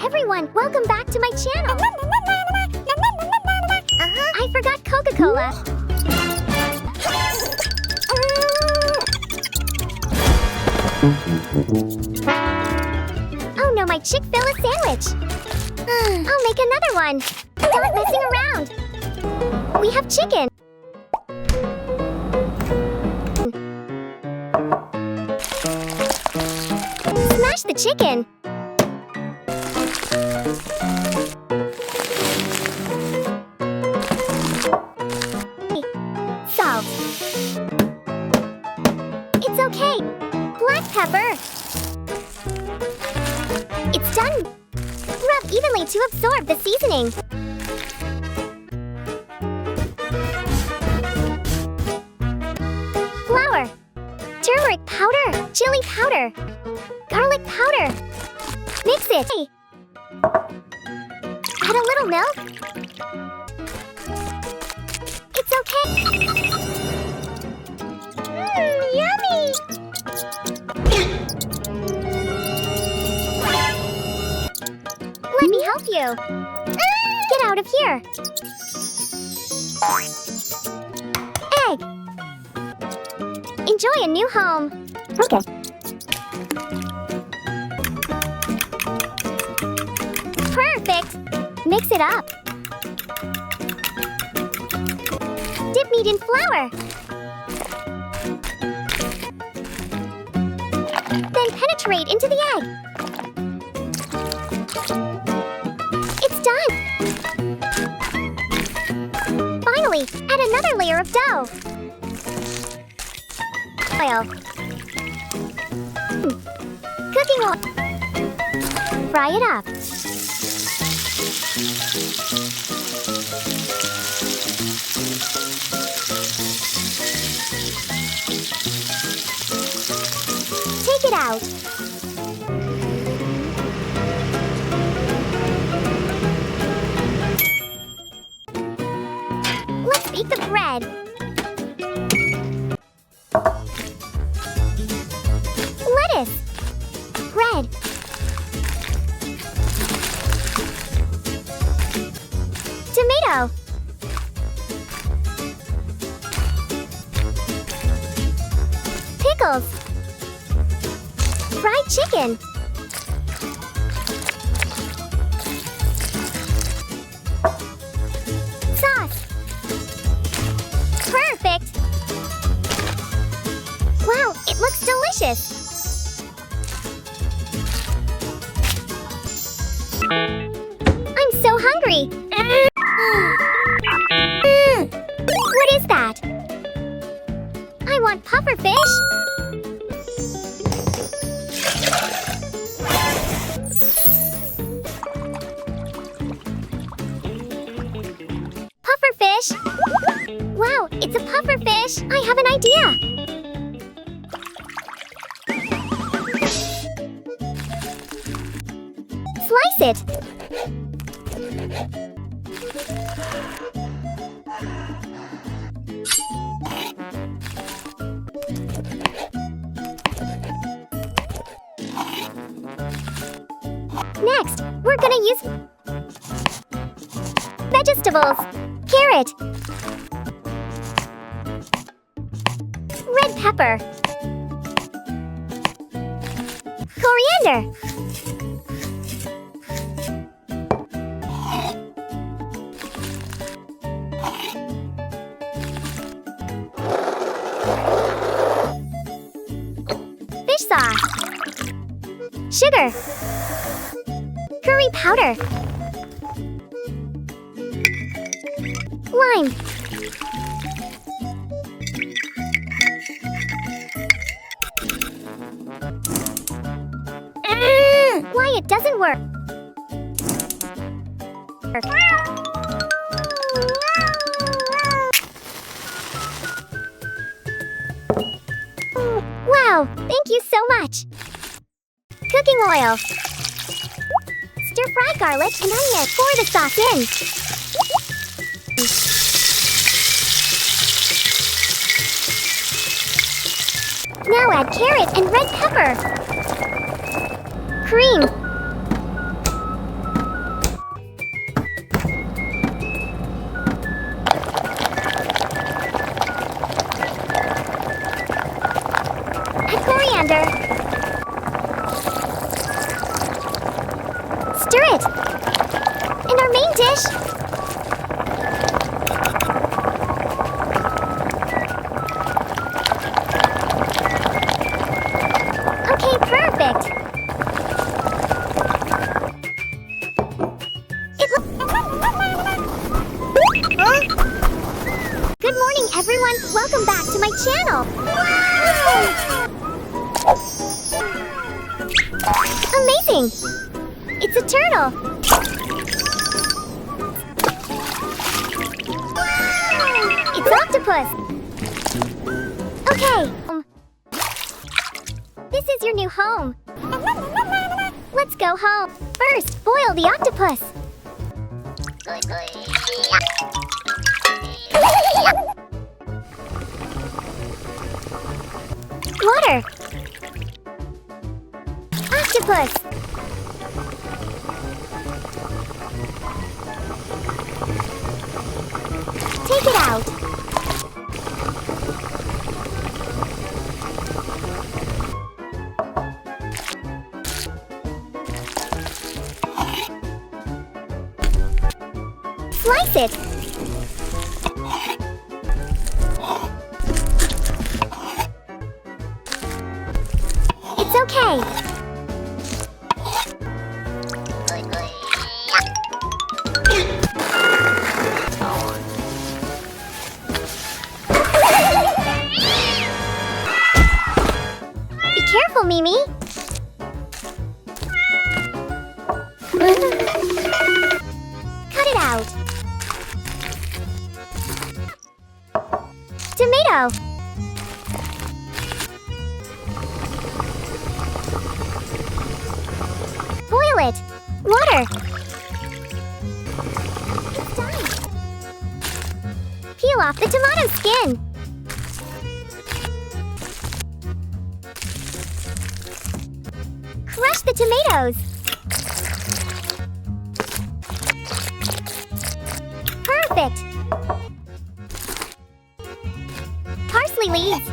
everyone, welcome back to my channel. I forgot Coca-Cola. Oh no, my chick-fil-a sandwich. I'll make another one. Stop messing around. We have chicken. Smash the chicken. Salt. It's okay. Black pepper. It's done. Rub evenly to absorb the seasoning. Flour. Turmeric powder. Chili powder. Garlic powder. Mix it. Add a little milk. It's okay. Yummy! Let me help you. Get out of here. Egg. Enjoy a new home. Okay. Perfect. Mix it up. Dip meat in flour. Then penetrate into the egg. It's done. Finally, add another layer of dough. Oil. Cooking oil. Fry it up. Take it out. Let's bake the bread. Lettuce. Bread. Tomato. Pickles. Fried chicken. Sauce. Perfect. Wow, it looks delicious. I'm so hungry. What is that? I want puffer fish. Puffer fish. Wow, it's a puffer fish. I have an idea. Slice it. Next, we're gonna use vegetables. Carrot. Red pepper. Coriander. Fish sauce. Sugar. Curry powder. Lime. Why it doesn't work? Wow, thank you so much. Cooking oil. Stir fry garlic and onion. Pour the sauce in. Now add carrot and red pepper. Cream. Stir it. And our main dish. Okay, perfect. Good morning, everyone. Welcome back to my channel. Amazing! It's a turtle. It's octopus. Okay. This is your new home. Let's go home. First, boil the octopus. Water. Octopus. Take it out. Slice it. It's okay. Be careful, Mimi. Cut it out. Tomato. Boil it. Water. It's done. Peel off the tomato skin. Crush the tomatoes. Perfect. Parsley leaves.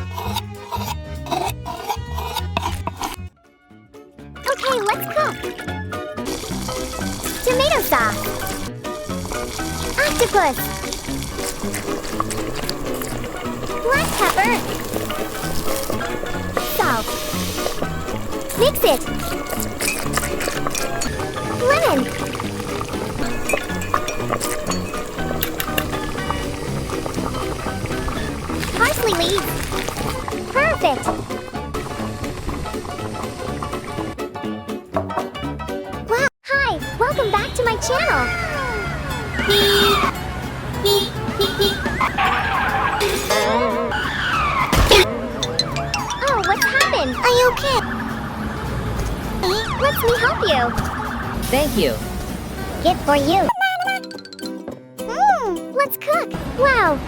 Okay, let's cook. Tomato sauce. Octopus. Black pepper. Salt. Mix it. Lemon. Parsley leaves. Perfect. Wow. Hi, welcome back to my channel. Oh, what's happened? Are you okay? Let me help you. Thank you. Gift for you. Let's cook. Wow.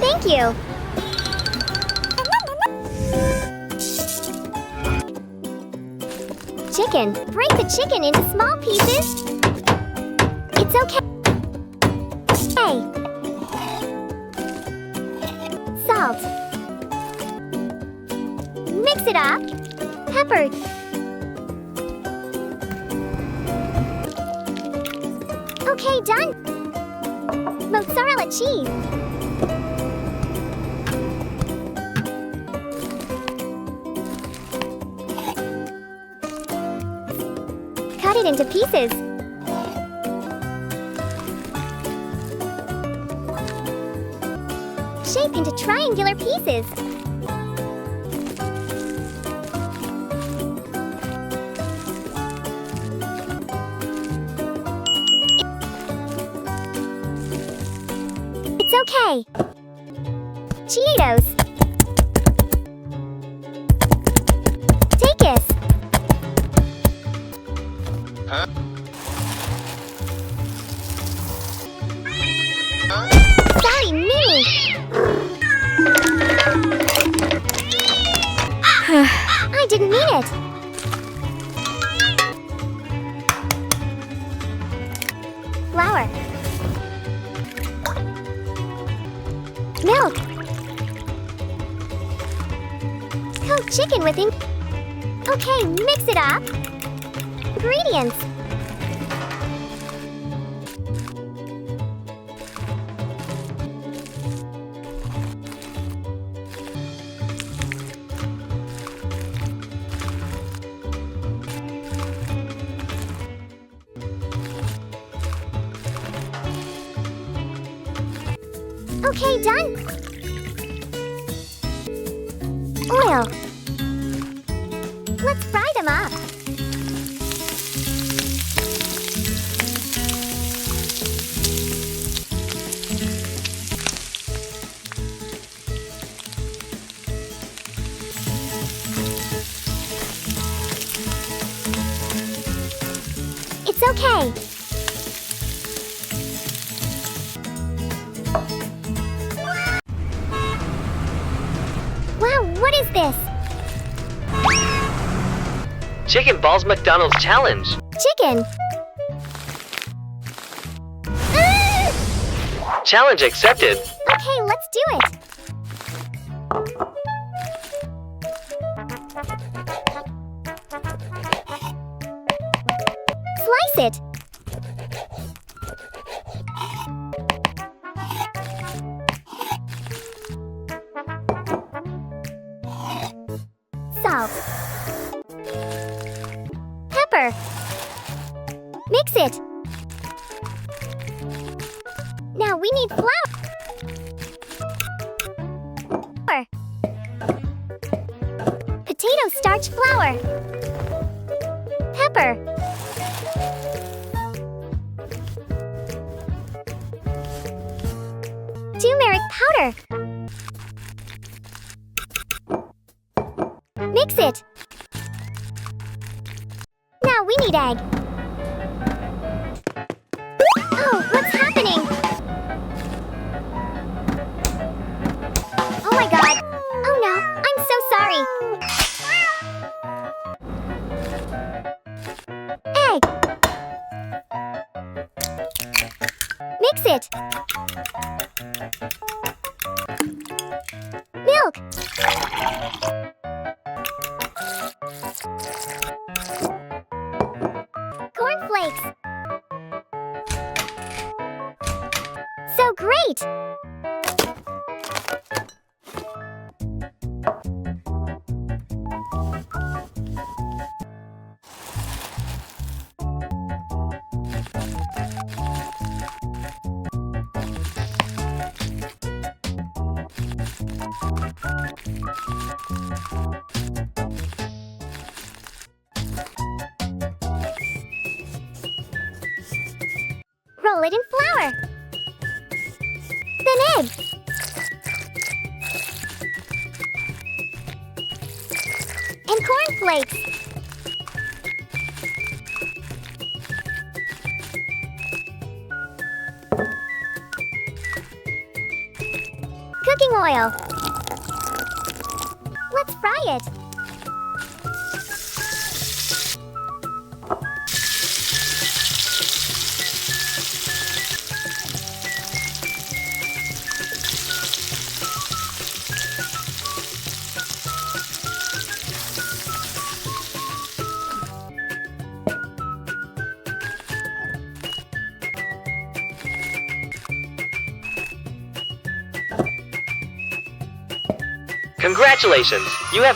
Thank you. Chicken. Break the chicken into small pieces. It's okay. Hey. Salt. Mix it up. Pepper. Okay, done. Mozzarella cheese. Cut it into pieces. Shape into triangular pieces. It's okay. Cheetos. Take it. Sorry, Mimi. I didn't mean it. Flour. Milk. Cook chicken with Okay, mix it up. Ingredients. Okay, done. Oil. Let's fry them up. It's okay. Wow, what is this? Chicken Balls McDonald's Challenge. Chicken. Challenge accepted. Okay, let's do it. Slice it. Salt. Pepper. Mix it. Now we need flour. Potato starch flour. Pepper. Turmeric powder. Mix it. Now we need egg. Oh, what's happening? Oh my god. Oh no, I'm so sorry. Egg. Mix it. Milk. Cornflakes. So great! Roll it in flour. Then egg. And cornflakes. Cooking oil. Let's fry it. Congratulations! You have